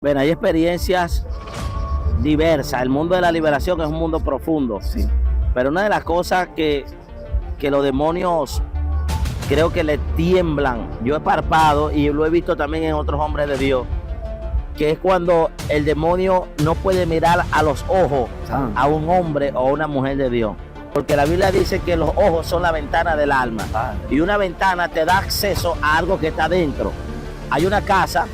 Bueno, hay experiencias diversas. El mundo de la liberación es un mundo profundo. Sí. Pero una de las cosas que los demonios creo que le tiemblan, yo he palpado y lo he visto también en otros hombres de Dios, que es cuando el demonio no puede mirar a los ojos a un hombre o a una mujer de Dios. Porque la Biblia dice que los ojos son la ventana del alma. Y una ventana te da acceso a algo que está dentro. Hay una casa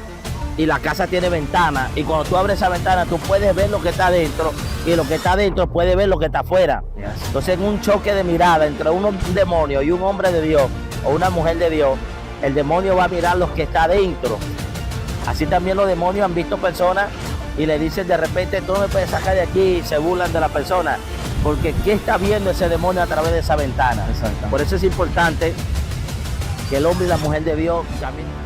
y la casa tiene ventana. Y cuando tú abres esa ventana, tú puedes ver lo que está dentro. Y lo que está dentro puede ver lo que está afuera. Entonces, en un choque de mirada entre un demonio y un hombre de Dios o una mujer de Dios, el demonio va a mirar lo que está dentro. Así también los demonios han visto personas y le dicen de repente, tú no me puedes sacar de aquí, y se burlan de la persona. Porque ¿qué está viendo ese demonio a través de esa ventana? Por eso es importante que el hombre y la mujer de Dios caminen.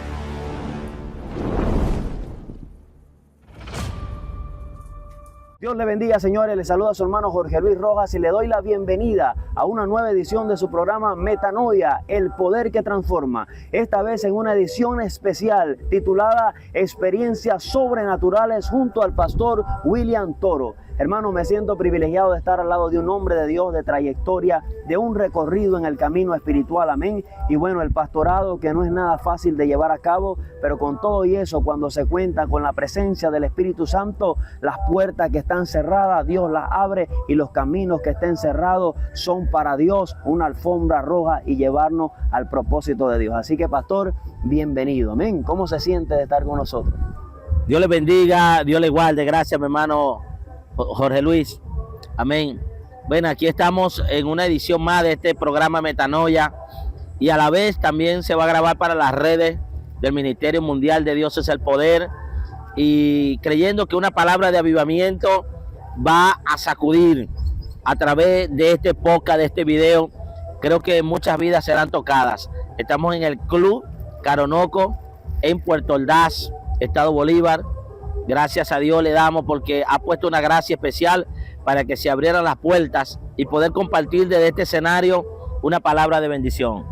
Dios le bendiga, señores. Les saluda a su hermano Jorge Luis Rojas y le doy la bienvenida a una nueva edición de su programa Metanoia, el poder que transforma. Esta vez en una edición especial titulada Experiencias Sobrenaturales junto al pastor William Toro. Hermano, me siento privilegiado de estar al lado de un hombre de Dios, de trayectoria, de un recorrido en el camino espiritual, amén. Y bueno, el pastorado que no es nada fácil de llevar a cabo, pero con todo y eso, cuando se cuenta con la presencia del Espíritu Santo, las puertas que están cerradas, Dios las abre y los caminos que estén cerrados son para Dios una alfombra roja y llevarnos al propósito de Dios. Así que, pastor, bienvenido, amén. ¿Cómo se siente de estar con nosotros? Dios le bendiga, Dios le guarde. Gracias, mi hermano Jorge Luis, amén. Bueno, aquí estamos en una edición más de este programa Metanoia y a la vez también se va a grabar para las redes del Ministerio Mundial de Dios es el Poder, y creyendo que una palabra de avivamiento va a sacudir a través de este podcast, de este video. Creo que muchas vidas serán tocadas. Estamos en el Club Caronoco en Puerto Ordaz, Estado Bolívar. Gracias a Dios le damos porque ha puesto una gracia especial para que se abrieran las puertas y poder compartir desde este escenario una palabra de bendición.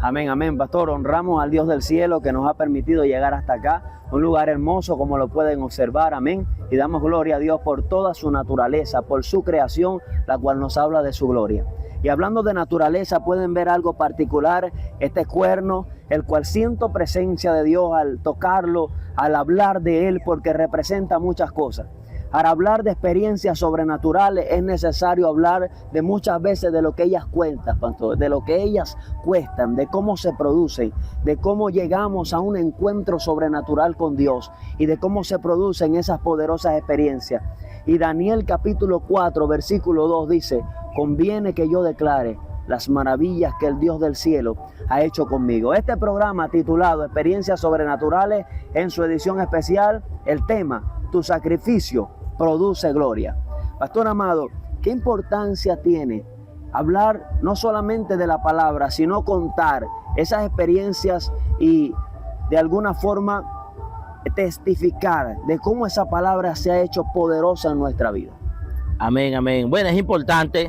Amén, amén, pastor. Honramos al Dios del cielo que nos ha permitido llegar hasta acá, un lugar hermoso como lo pueden observar, amén. Y damos gloria a Dios por toda su naturaleza, por su creación, la cual nos habla de su gloria. Y hablando de naturaleza, pueden ver algo particular, este cuerno, el cual siento presencia de Dios al tocarlo, al hablar de él, porque representa muchas cosas. Para hablar de experiencias sobrenaturales es necesario hablar de muchas veces de lo que ellas cuentan, pastor, de lo que ellas cuestan, de cómo se producen, de cómo llegamos a un encuentro sobrenatural con Dios y de cómo se producen esas poderosas experiencias. Y Daniel capítulo 4 versículo 2 dice, conviene que yo declare las maravillas que el Dios del cielo ha hecho conmigo. Este programa titulado Experiencias Sobrenaturales, en su edición especial, el tema, tu sacrificio produce gloria. Pastor amado, ¿qué importancia tiene hablar no solamente de la palabra, sino contar esas experiencias y de alguna forma testificar de cómo esa palabra se ha hecho poderosa en nuestra vida? Amén, amén. Bueno, es importante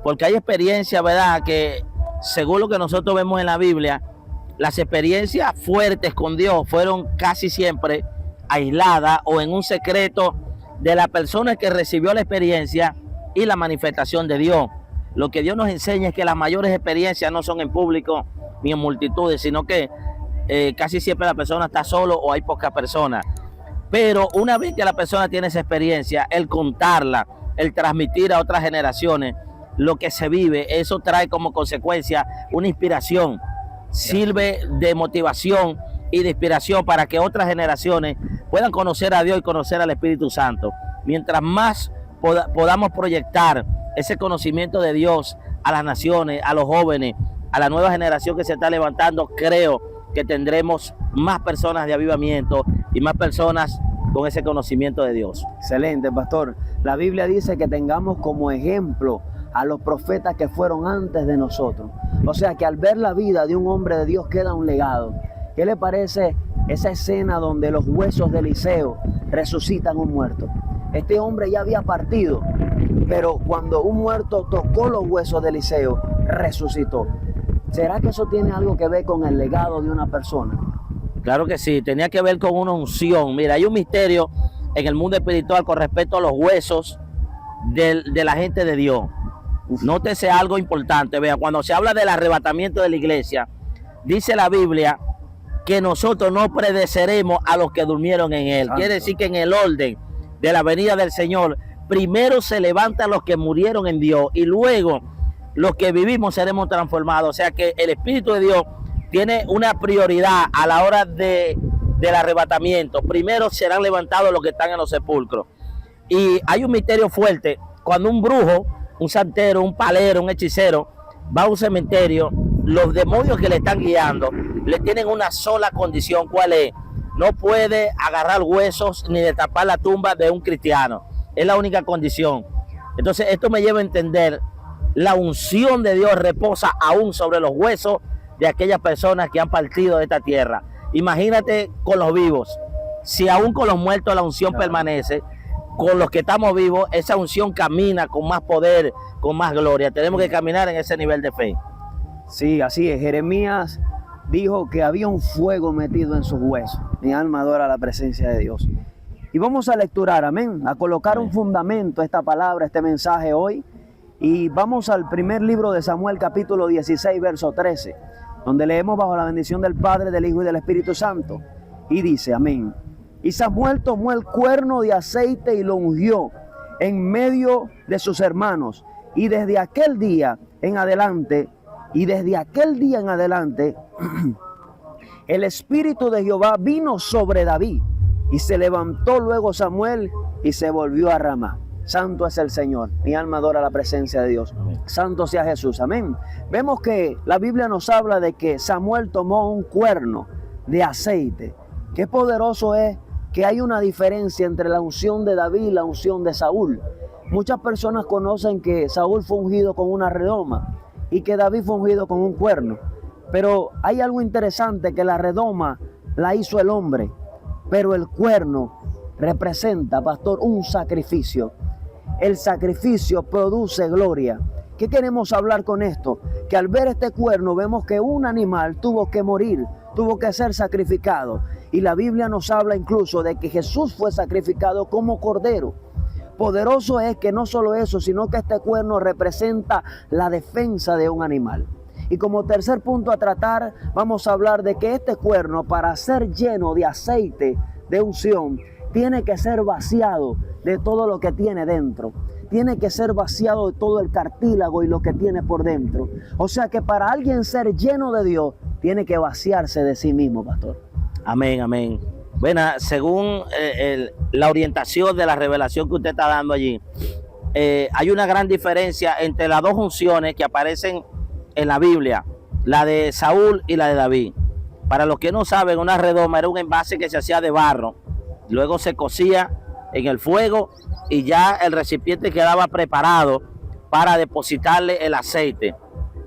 porque hay experiencias, ¿verdad? Que según lo que nosotros vemos en la Biblia, las experiencias fuertes con Dios fueron casi siempre aisladas o en un secreto de la persona que recibió la experiencia y la manifestación de Dios. Lo que Dios nos enseña es que las mayores experiencias no son en público ni en multitudes, sino que casi siempre la persona está solo o hay pocas personas. Pero una vez que la persona tiene esa experiencia, el contarla, el transmitir a otras generaciones lo que se vive, eso trae como consecuencia una inspiración, sirve de motivación y de inspiración para que otras generaciones puedan conocer a Dios y conocer al Espíritu Santo. Mientras más podamos proyectar ese conocimiento de Dios a las naciones, a los jóvenes, a la nueva generación que se está levantando, creo que tendremos más personas de avivamiento y más personas con ese conocimiento de Dios. Excelente, pastor. La Biblia dice que tengamos como ejemplo a los profetas que fueron antes de nosotros. O sea que al ver la vida de un hombre de Dios queda un legado. ¿Qué le parece esa escena donde los huesos de Eliseo resucitan un muerto? Este hombre ya había partido, pero cuando un muerto tocó los huesos de Eliseo, resucitó. ¿Será que eso tiene algo que ver con el legado de una persona? Claro que sí, tenía que ver con una unción. Mira, hay un misterio en el mundo espiritual con respecto a los huesos de la gente de Dios. Nótese algo importante, vea, cuando se habla del arrebatamiento de la iglesia, dice la Biblia que nosotros no predeceremos a los que durmieron en él. Santo. Quiere decir que en el orden de la venida del Señor, primero se levantan los que murieron en Dios y luego los que vivimos seremos transformados. O sea que el Espíritu de Dios tiene una prioridad a la hora del arrebatamiento. Primero serán levantados los que están en los sepulcros. Y hay un misterio fuerte. Cuando un brujo, un santero, un palero, un hechicero va a un cementerio, los demonios que le están guiando le tienen una sola condición. ¿Cuál es? No puede agarrar huesos ni destapar la tumba de un cristiano. Es la única condición. Entonces esto me lleva a entender, la unción de Dios reposa aún sobre los huesos de aquellas personas que han partido de esta tierra. Imagínate con los vivos. Si aún con los muertos la unción permanece, con los que estamos vivos, esa unción camina con más poder, con más gloria. Tenemos que caminar en ese nivel de fe. Sí, así es. Jeremías dijo que había un fuego metido en sus huesos. Mi alma adora la presencia de Dios. Y vamos a lecturar, amén, a colocar un fundamento a esta palabra, este mensaje hoy. Y vamos al primer libro de Samuel, capítulo 16, verso 13, donde leemos bajo la bendición del Padre, del Hijo y del Espíritu Santo. Y dice, amén. Y Samuel tomó el cuerno de aceite y lo ungió en medio de sus hermanos. Y desde aquel día en adelante, el Espíritu de Jehová vino sobre David. Y se levantó luego Samuel y se volvió a Ramá. Santo es el Señor. Mi alma adora la presencia de Dios. Amén. Santo sea Jesús. Amén. Vemos que la Biblia nos habla de que Samuel tomó un cuerno de aceite. Qué poderoso es que hay una diferencia entre la unción de David y la unción de Saúl. Muchas personas conocen que Saúl fue ungido con una redoma y que David fue ungido con un cuerno. Pero hay algo interesante, que la redoma la hizo el hombre, pero el cuerno representa, pastor, un sacrificio. El sacrificio produce gloria. ¿Qué queremos hablar con esto? Que al ver este cuerno vemos que un animal tuvo que morir, tuvo que ser sacrificado. Y la Biblia nos habla incluso de que Jesús fue sacrificado como cordero. Poderoso es que no solo eso, sino que este cuerno representa la defensa de un animal. Y como tercer punto a tratar, vamos a hablar de que este cuerno, para ser lleno de aceite de unción, tiene que ser vaciado de todo lo que tiene dentro. Tiene que ser vaciado de todo el cartílago y lo que tiene por dentro. O sea que para alguien ser lleno de Dios, tiene que vaciarse de sí mismo, pastor. Amén, amén. Bueno, según la orientación de la revelación que usted está dando allí, hay una gran diferencia entre las dos unciones que aparecen en la Biblia, la de Saúl y la de David. Para los que no saben, una redoma era un envase que se hacía de barro, luego se cocía en el fuego y ya el recipiente quedaba preparado para depositarle el aceite.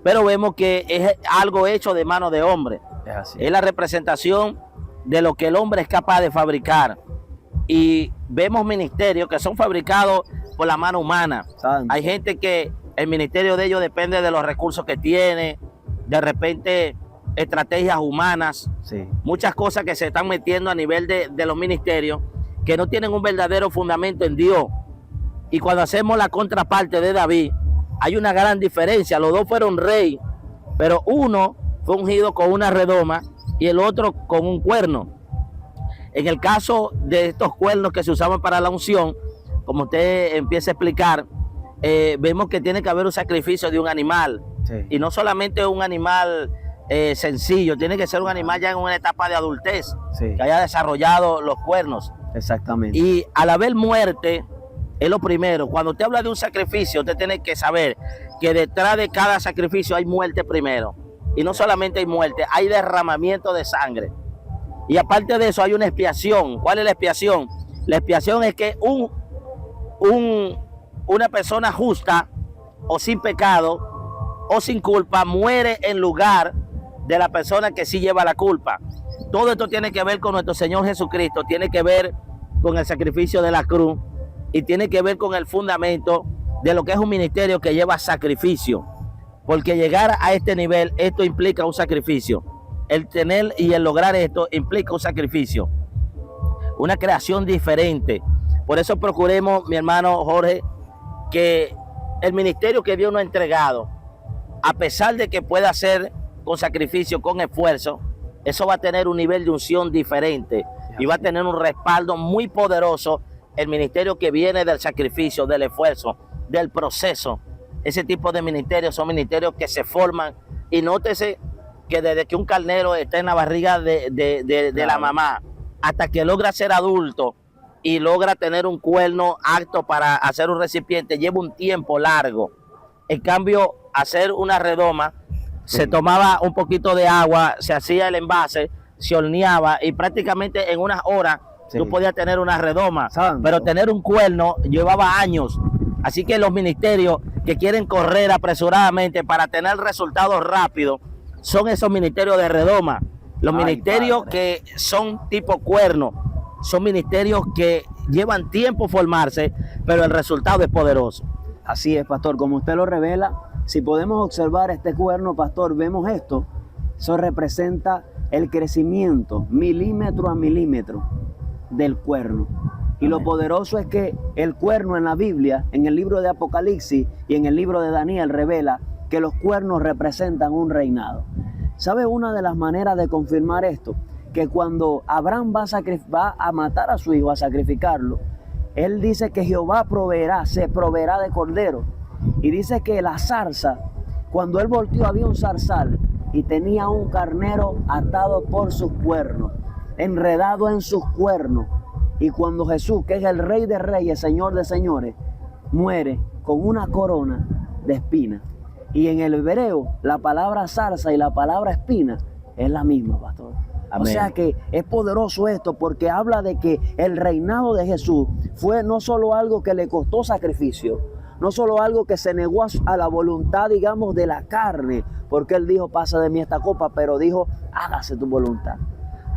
Pero vemos que es algo hecho de mano de hombre. Es la representación de lo que el hombre es capaz de fabricar. Y vemos ministerios que son fabricados por la mano humana. Santo. Hay gente que el ministerio de ellos depende de los recursos que tiene, de repente estrategias humanas, sí, muchas cosas que se están metiendo a nivel de los ministerios que no tienen un verdadero fundamento en Dios. Y cuando hacemos la contraparte de David, hay una gran diferencia. Los dos fueron rey, pero uno fue ungido con una redoma y el otro con un cuerno. En el caso de estos cuernos que se usaban para la unción, como usted empieza a explicar, vemos que tiene que haber un sacrificio de un animal. Sí. Y no solamente un animal sencillo, tiene que ser un animal ya en una etapa de adultez, sí, que haya desarrollado los cuernos. Exactamente. Y al haber muerte, es lo primero. Cuando usted habla de un sacrificio, usted tiene que saber que detrás de cada sacrificio hay muerte primero. Y no solamente hay muerte, hay derramamiento de sangre. Y aparte de eso hay una expiación. ¿Cuál es la expiación? La expiación es que una persona justa o sin pecado o sin culpa muere en lugar de la persona que sí lleva la culpa. Todo esto tiene que ver con nuestro Señor Jesucristo, tiene que ver con el sacrificio de la cruz y tiene que ver con el fundamento de lo que es un ministerio que lleva sacrificio. Porque llegar a este nivel, esto implica un sacrificio. el tener y el lograr esto implica un sacrificio, una creación diferente. Por eso procuremos, mi hermano Jorge, que el ministerio que Dios nos ha entregado, a pesar de que pueda ser con sacrificio, con esfuerzo, eso va a tener un nivel de unción diferente y va a tener un respaldo muy poderoso. El ministerio que viene del sacrificio, del esfuerzo, del proceso, ese tipo de ministerios son ministerios que se forman. Y nótese que desde que un carnero está en la barriga de la mamá hasta que logra ser adulto y logra tener un cuerno apto para hacer un recipiente, lleva un tiempo largo. En cambio, hacer una redoma, se tomaba un poquito de agua, se hacía el envase, se horneaba y prácticamente en unas horas tú podías tener una redoma. Pero tener un cuerno llevaba años. Así que los ministerios que quieren correr apresuradamente para tener resultados rápidos son esos ministerios de redoma. Los ministerios que son tipo cuerno son ministerios que llevan tiempo formarse, pero el resultado es poderoso. Así es, pastor, como usted lo revela, si podemos observar este cuerno, pastor, vemos esto. Eso representa el crecimiento milímetro a milímetro del cuerno. Y lo poderoso es que el cuerno en la Biblia, en el libro de Apocalipsis y en el libro de Daniel, revela que los cuernos representan un reinado. ¿Sabe una de las maneras de confirmar esto? Que cuando Abraham va a matar a su hijo, a sacrificarlo, él dice que Jehová se proveerá de cordero. Y dice que la zarza, cuando él volteó había un zarzal y tenía un carnero atado por sus cuernos, enredado en sus cuernos. Y cuando Jesús, que es el Rey de Reyes, Señor de Señores, muere con una corona de espinas. Y en el hebreo, la palabra zarza y la palabra espina es la misma, pastor. Amén. O sea que es poderoso esto porque habla de que el reinado de Jesús fue no solo algo que le costó sacrificio, no solo algo que se negó a la voluntad, digamos, de la carne, porque él dijo, pasa de mí esta copa, pero dijo, hágase tu voluntad.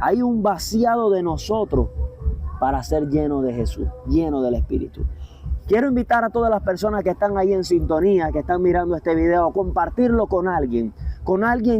Hay un vaciado de nosotros para ser lleno de Jesús, lleno del Espíritu. Quiero invitar a todas las personas que están ahí en sintonía, que están mirando este video, a compartirlo con alguien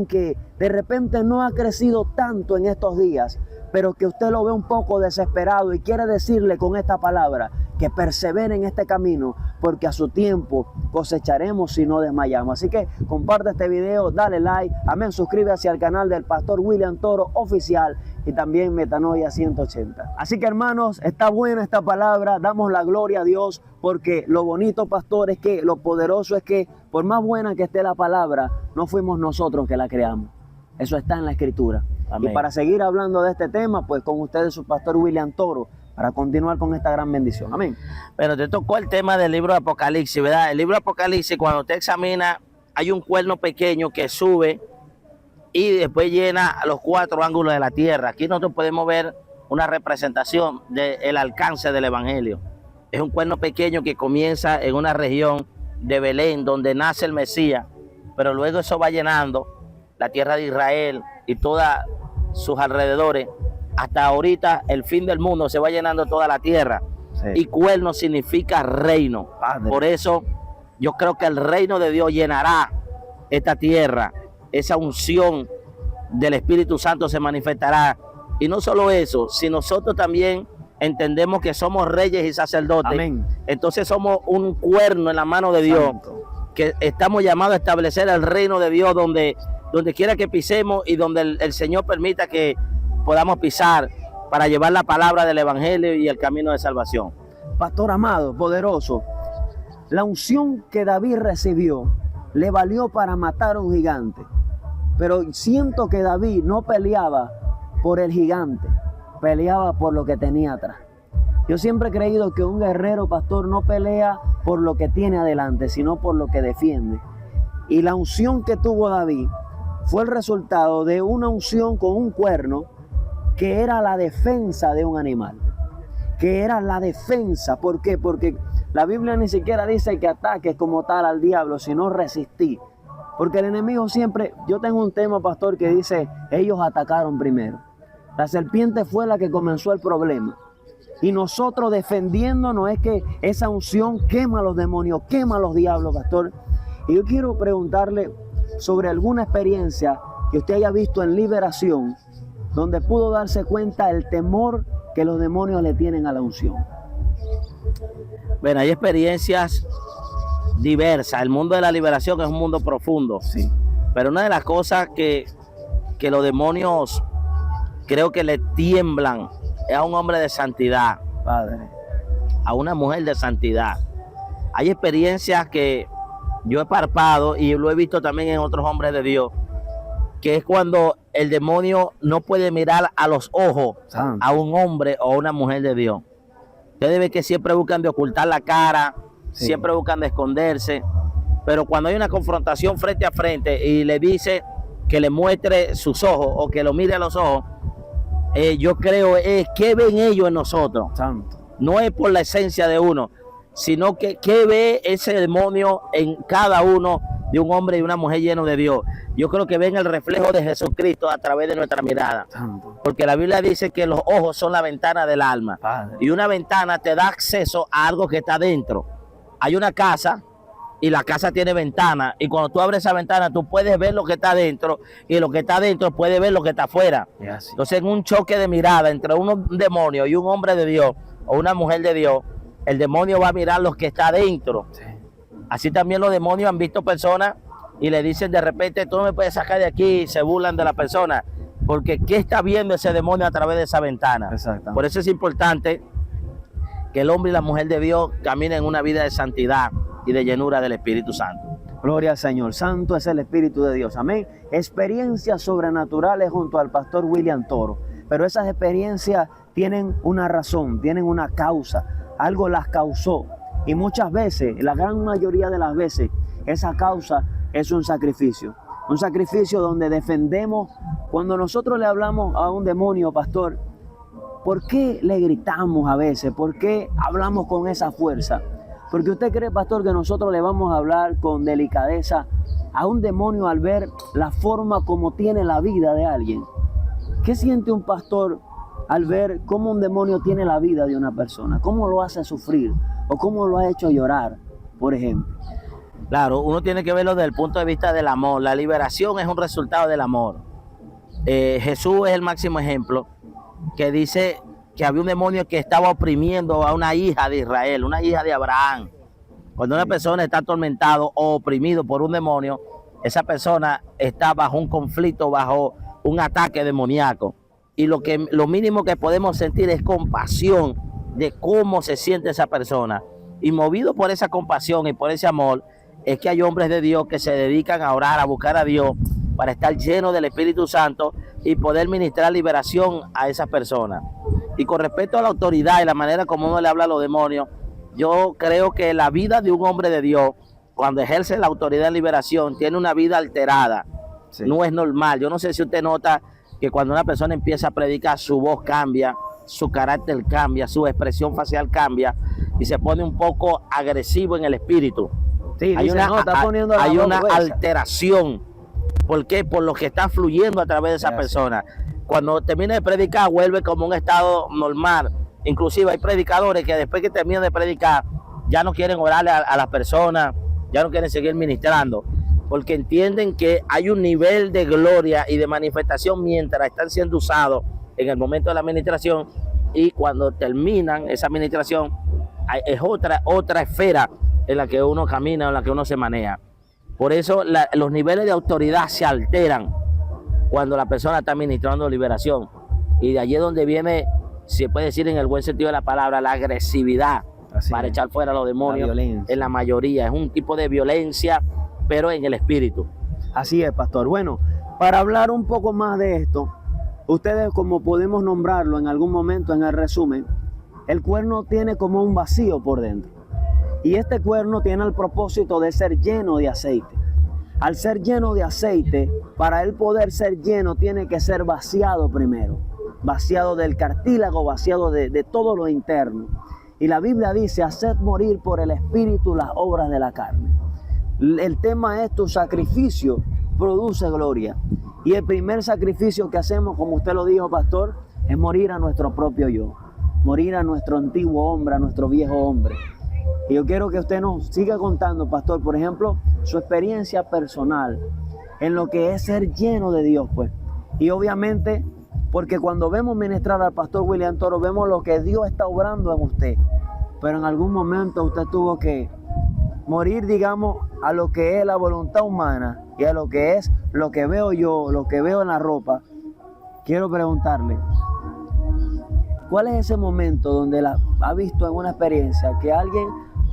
que de repente no ha crecido tanto en estos días, pero que usted lo ve un poco desesperado y quiere decirle con esta palabra que persevere en este camino, porque a su tiempo cosecharemos si no desmayamos. Así que comparte este video, dale like, amén, suscríbase al canal del Pastor William Toro Oficial y también Metanoia 180. Así que hermanos, está buena esta palabra, damos la gloria a Dios, porque lo bonito, pastor, es que lo poderoso es que por más buena que esté la palabra, no fuimos nosotros que la creamos. Eso está en la Escritura. Amén. Y para seguir hablando de este tema, pues con ustedes su pastor William Toro, para continuar con esta gran bendición. Amén. Pero te tocó el tema del libro de Apocalipsis, ¿verdad? El libro de Apocalipsis, cuando usted examina, hay un cuerno pequeño que sube y después llena los 4 ángulos de la tierra. Aquí nosotros podemos ver una representación del alcance del evangelio. Es un cuerno pequeño que comienza en una región de Belén, donde nace el Mesías, pero luego eso va llenando la tierra de Israel y todos sus alrededores. Hasta ahorita el fin del mundo se va llenando toda la tierra. Sí. Y cuerno significa reino. Padre. Por eso yo creo que el reino de Dios llenará esta tierra. Esa unción del Espíritu Santo se manifestará. Y no solo eso, si nosotros también entendemos que somos reyes y sacerdotes, amén, entonces somos un cuerno en la mano de Dios. Santo. Que estamos llamados a establecer el reino de Dios donde quiera que pisemos y donde el Señor permita que podamos pisar para llevar la palabra del evangelio y el camino de salvación. Pastor amado, poderoso, la unción que David recibió le valió para matar a un gigante, pero siento que David no peleaba por el gigante, peleaba por lo que tenía atrás. Yo siempre he creído que un guerrero, pastor, no pelea por lo que tiene adelante, sino por lo que defiende. Y la unción que tuvo David fue el resultado de una unción con un cuerno que era la defensa de un animal, que era la defensa. ¿Por qué? Porque la Biblia ni siquiera dice que ataques como tal al diablo, sino resistir. Porque el enemigo siempre, yo tengo un tema, pastor, que dice, ellos atacaron primero. La serpiente fue la que comenzó el problema. Y nosotros defendiéndonos es que esa unción quema a los demonios, quema a los diablos, pastor. Y yo quiero preguntarle sobre alguna experiencia que usted haya visto en liberación, donde pudo darse cuenta el temor que los demonios le tienen a la unción? Bueno, hay experiencias diversas. El mundo de la liberación es un mundo profundo. Sí. Pero una de las cosas que los demonios creo que le tiemblan es a un hombre de santidad, Padre. a una mujer de santidad. Hay experiencias que yo he palpado y lo he visto también en otros hombres de Dios, que es cuando el demonio no puede mirar a los ojos Santo. a un hombre o a una mujer de Dios. Ustedes ven que siempre buscan de ocultar la cara, Sí. siempre buscan de esconderse, pero cuando hay una confrontación frente a frente y le dice que le muestre sus ojos o que lo mire a los ojos, yo creo es que ven ellos en nosotros. Santo. No es por la esencia de uno, sino que ve ese demonio en cada uno de un hombre y una mujer lleno de Dios. Yo creo que ven el reflejo de Jesucristo a través de nuestra mirada. Santo. Porque la Biblia dice que los ojos son la ventana del alma. Padre. Y una ventana te da acceso a algo que está dentro. Hay una casa y la casa tiene ventana. Y cuando tú abres esa ventana, tú puedes ver lo que está dentro. Y lo que está dentro puede ver lo que está afuera. Y así. Entonces, en un choque de mirada entre un demonio y un hombre de Dios o una mujer de Dios, el demonio va a mirar lo que está dentro. Sí. Así también los demonios han visto personas y le dicen de repente, tú no me puedes sacar de aquí, y se burlan de la persona. Porque ¿qué está viendo ese demonio a través de esa ventana? Exactamente. Por eso es importante que el hombre y la mujer de Dios caminen en una vida de santidad y de llenura del Espíritu Santo. Gloria al Señor. Santo es el Espíritu de Dios. Amén. Experiencias sobrenaturales junto al pastor William Toro. Pero esas experiencias tienen una razón, tienen una causa. Algo las causó. Y muchas veces, la gran mayoría de las veces, esa causa es un sacrificio. Un sacrificio donde defendemos. Cuando nosotros le hablamos a un demonio, pastor, ¿por qué le gritamos a veces? ¿Por qué hablamos con esa fuerza? Porque usted cree, pastor, que nosotros le vamos a hablar con delicadeza a un demonio al ver la forma como tiene la vida de alguien. ¿Qué siente un pastor al ver cómo un demonio tiene la vida de una persona? ¿Cómo lo hace sufrir? ¿O cómo lo ha hecho llorar, por ejemplo? Claro, uno tiene que verlo desde el punto de vista del amor. La liberación es un resultado del amor. Jesús es el máximo ejemplo, que dice que había un demonio que estaba oprimiendo a una hija de Israel, una hija de Abraham. Cuando una persona está atormentado o oprimido por un demonio, esa persona está bajo un conflicto, bajo un ataque demoníaco. Y lo mínimo que podemos sentir es compasión de cómo se siente esa persona. Y movido por esa compasión y por ese amor, es que hay hombres de Dios que se dedican a orar, a buscar a Dios, para estar llenos del Espíritu Santo y poder ministrar liberación a esas personas. Y con respecto a la autoridad y la manera como uno le habla a los demonios, yo creo que la vida de un hombre de Dios, cuando ejerce la autoridad en liberación, tiene una vida alterada. Sí. No es normal. Yo no sé si usted nota que cuando una persona empieza a predicar, su voz cambia, su carácter cambia, su expresión facial cambia y se pone un poco agresivo en el espíritu. Sí, Hay dice, una, no, está poniendo la hay voz una gruesa. alteración. ¿Por qué? Por lo que está fluyendo a través de esa Ya, persona. Cuando termina de predicar, vuelve como un estado normal. Inclusive hay predicadores que después que terminan de predicar, ya no quieren orarle a las personas, ya no quieren seguir ministrando, porque entienden que hay un nivel de gloria y de manifestación mientras están siendo usados en el momento de la administración, y cuando terminan esa administración, es otra esfera en la que uno camina, en la que uno se maneja. Por eso los niveles de autoridad se alteran cuando la persona está administrando liberación. Y de allí es donde viene, se puede decir en el buen sentido de la palabra, la agresividad. Así para es. echar fuera a los demonios. La violencia. En la mayoría es un tipo de violencia, pero en el espíritu. Así es, pastor. Bueno, para hablar un poco más de esto, ustedes, como podemos nombrarlo en algún momento en el resumen, el cuerno tiene como un vacío por dentro. Y este cuerno tiene el propósito de ser lleno de aceite. Al ser lleno de aceite, para él poder ser lleno, tiene que ser vaciado primero. Vaciado del cartílago, vaciado de todo lo interno. Y la Biblia dice, haced morir por el espíritu las obras de la carne. El tema es, tu sacrificio produce gloria. Y el primer sacrificio que hacemos, como usted lo dijo, pastor, es morir a nuestro propio yo. Morir a nuestro antiguo hombre, a nuestro viejo hombre. Y yo quiero que usted nos siga contando, pastor, por ejemplo, su experiencia personal en lo que es ser lleno de Dios, pues. Y obviamente, porque cuando vemos ministrar al pastor William Toro, vemos lo que Dios está obrando en usted. Pero en algún momento usted tuvo que morir, digamos, a lo que es la voluntad humana y a lo que es lo que veo yo, lo que veo en la ropa. Quiero preguntarle, ¿cuál es ese momento donde ha visto en una experiencia que alguien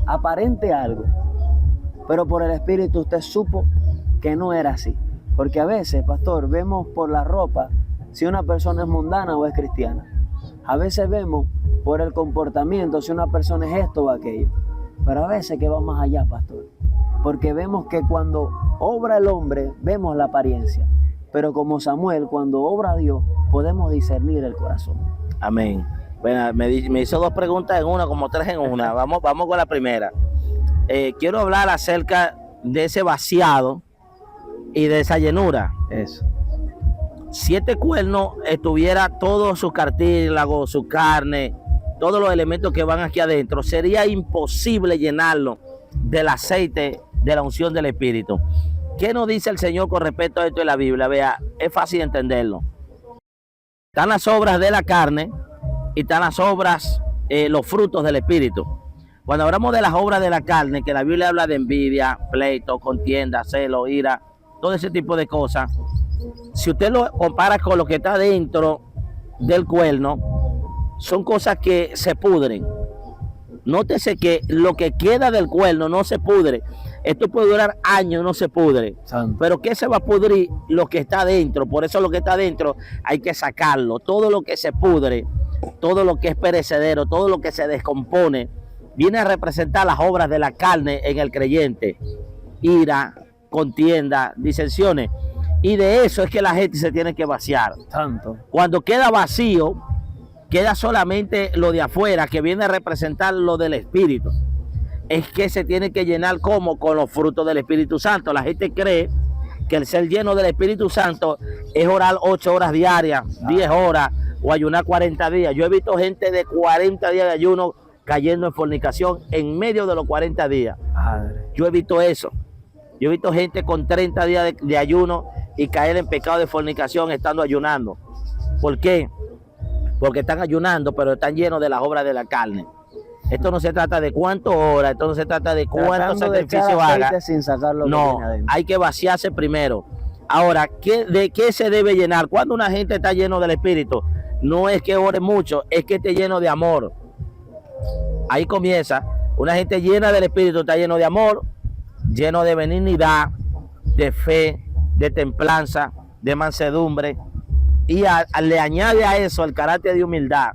aparente algo, pero por el Espíritu usted supo que no era así? Porque a veces, pastor, vemos por la ropa si una persona es mundana o es cristiana. A veces vemos por el comportamiento si una persona es esto o aquello. Pero a veces que va más allá, pastor. Porque vemos que cuando obra el hombre, vemos la apariencia. Pero como Samuel, cuando obra Dios, podemos discernir el corazón. Amén. Bueno, me hizo dos preguntas en una, como tres en una. Vamos con la primera. Quiero hablar acerca de ese vaciado y de esa llenura. Eso. Si este cuerno estuviera todo su cartílago, su carne, todos los elementos que van aquí adentro, sería imposible llenarlo del aceite de la unción del Espíritu. ¿Qué nos dice el Señor con respecto a esto en la Biblia? Vea, es fácil entenderlo. Están las obras de la carne y están las obras, los frutos del Espíritu. Cuando hablamos de las obras de la carne, que la Biblia habla de envidia, pleito, contienda, celo, ira, todo ese tipo de cosas, si usted lo compara con lo que está dentro del cuerno, son cosas que se pudren. Nótese que lo que queda del cuerno no se pudre. Esto puede durar años, no se pudre. Santo. Pero ¿qué se va a pudrir? Lo que está dentro. Por eso lo que está dentro hay que sacarlo. Todo lo que se pudre, todo lo que es perecedero, todo lo que se descompone, viene a representar las obras de la carne en el creyente. Ira, contienda, disensiones. Y de eso es que la gente se tiene que vaciar. Santo. Cuando queda vacío, queda solamente lo de afuera, que viene a representar lo del Espíritu. Es que se tiene que llenar como con los frutos del Espíritu Santo. La gente cree que el ser lleno del Espíritu Santo es orar 8 horas diarias, 10 horas o ayunar 40 días. Yo he visto gente de 40 días de ayuno cayendo en fornicación en medio de los 40 días. Padre. Yo he visto eso. Yo he visto gente con 30 días de ayuno y caer en pecado de fornicación estando ayunando. ¿Por qué? Porque están ayunando, pero están llenos de las obras de la carne. Esto no se trata de cuántas horas, esto no se trata de cuántos sacrificios haga. Sin sacar lo No, que tiene adentro. hay que vaciarse primero. Ahora, ¿de qué se debe llenar? Cuando una gente está lleno del Espíritu, no es que ore mucho, es que esté lleno de amor. Ahí comienza. Una gente llena del Espíritu está lleno de amor, lleno de benignidad, de fe, de templanza, de mansedumbre. Y le añade a eso el carácter de humildad.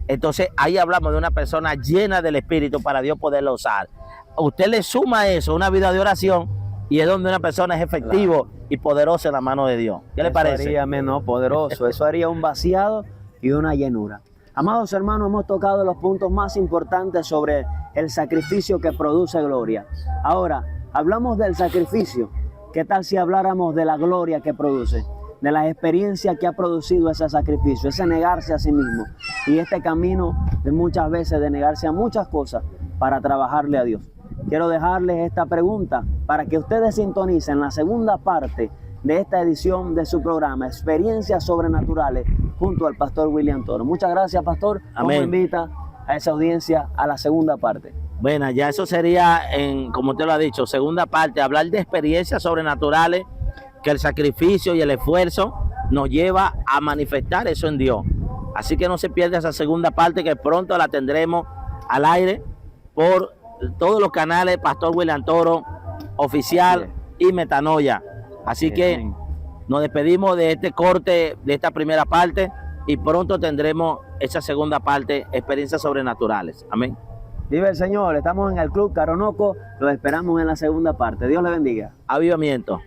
Entonces ahí hablamos de una persona llena del Espíritu para Dios poderla usar. Usted le suma eso, una vida de oración, y es donde una persona es efectivo y poderosa en la mano de Dios. ¿Qué le parece? Eso haría menos poderoso, eso haría un vaciado y una llenura. Amados hermanos, hemos tocado los puntos más importantes sobre el sacrificio que produce gloria. Ahora, hablamos del sacrificio. ¿Qué tal si habláramos de la gloria que produce? De las experiencias que ha producido ese sacrificio, ese negarse a sí mismo y este camino de muchas veces de negarse a muchas cosas para trabajarle a Dios. Quiero dejarles esta pregunta para que ustedes sintonicen la segunda parte de esta edición de su programa Experiencias Sobrenaturales junto al pastor William Toro. Muchas gracias, pastor. Amén. ¿Cómo invita a esa audiencia a la segunda parte? Bueno, ya eso sería, como usted lo ha dicho, segunda parte, hablar de experiencias sobrenaturales, que el sacrificio y el esfuerzo nos lleva a manifestar eso en Dios. Así que no se pierda esa segunda parte, que pronto la tendremos al aire por todos los canales Pastor William Toro Oficial y Metanoia. Así que nos despedimos de este corte, de esta primera parte, y pronto tendremos esa segunda parte, experiencias sobrenaturales. Amén. Vive el Señor, estamos en el Club Caronoco, los esperamos en la segunda parte. Dios le bendiga. Avivamiento.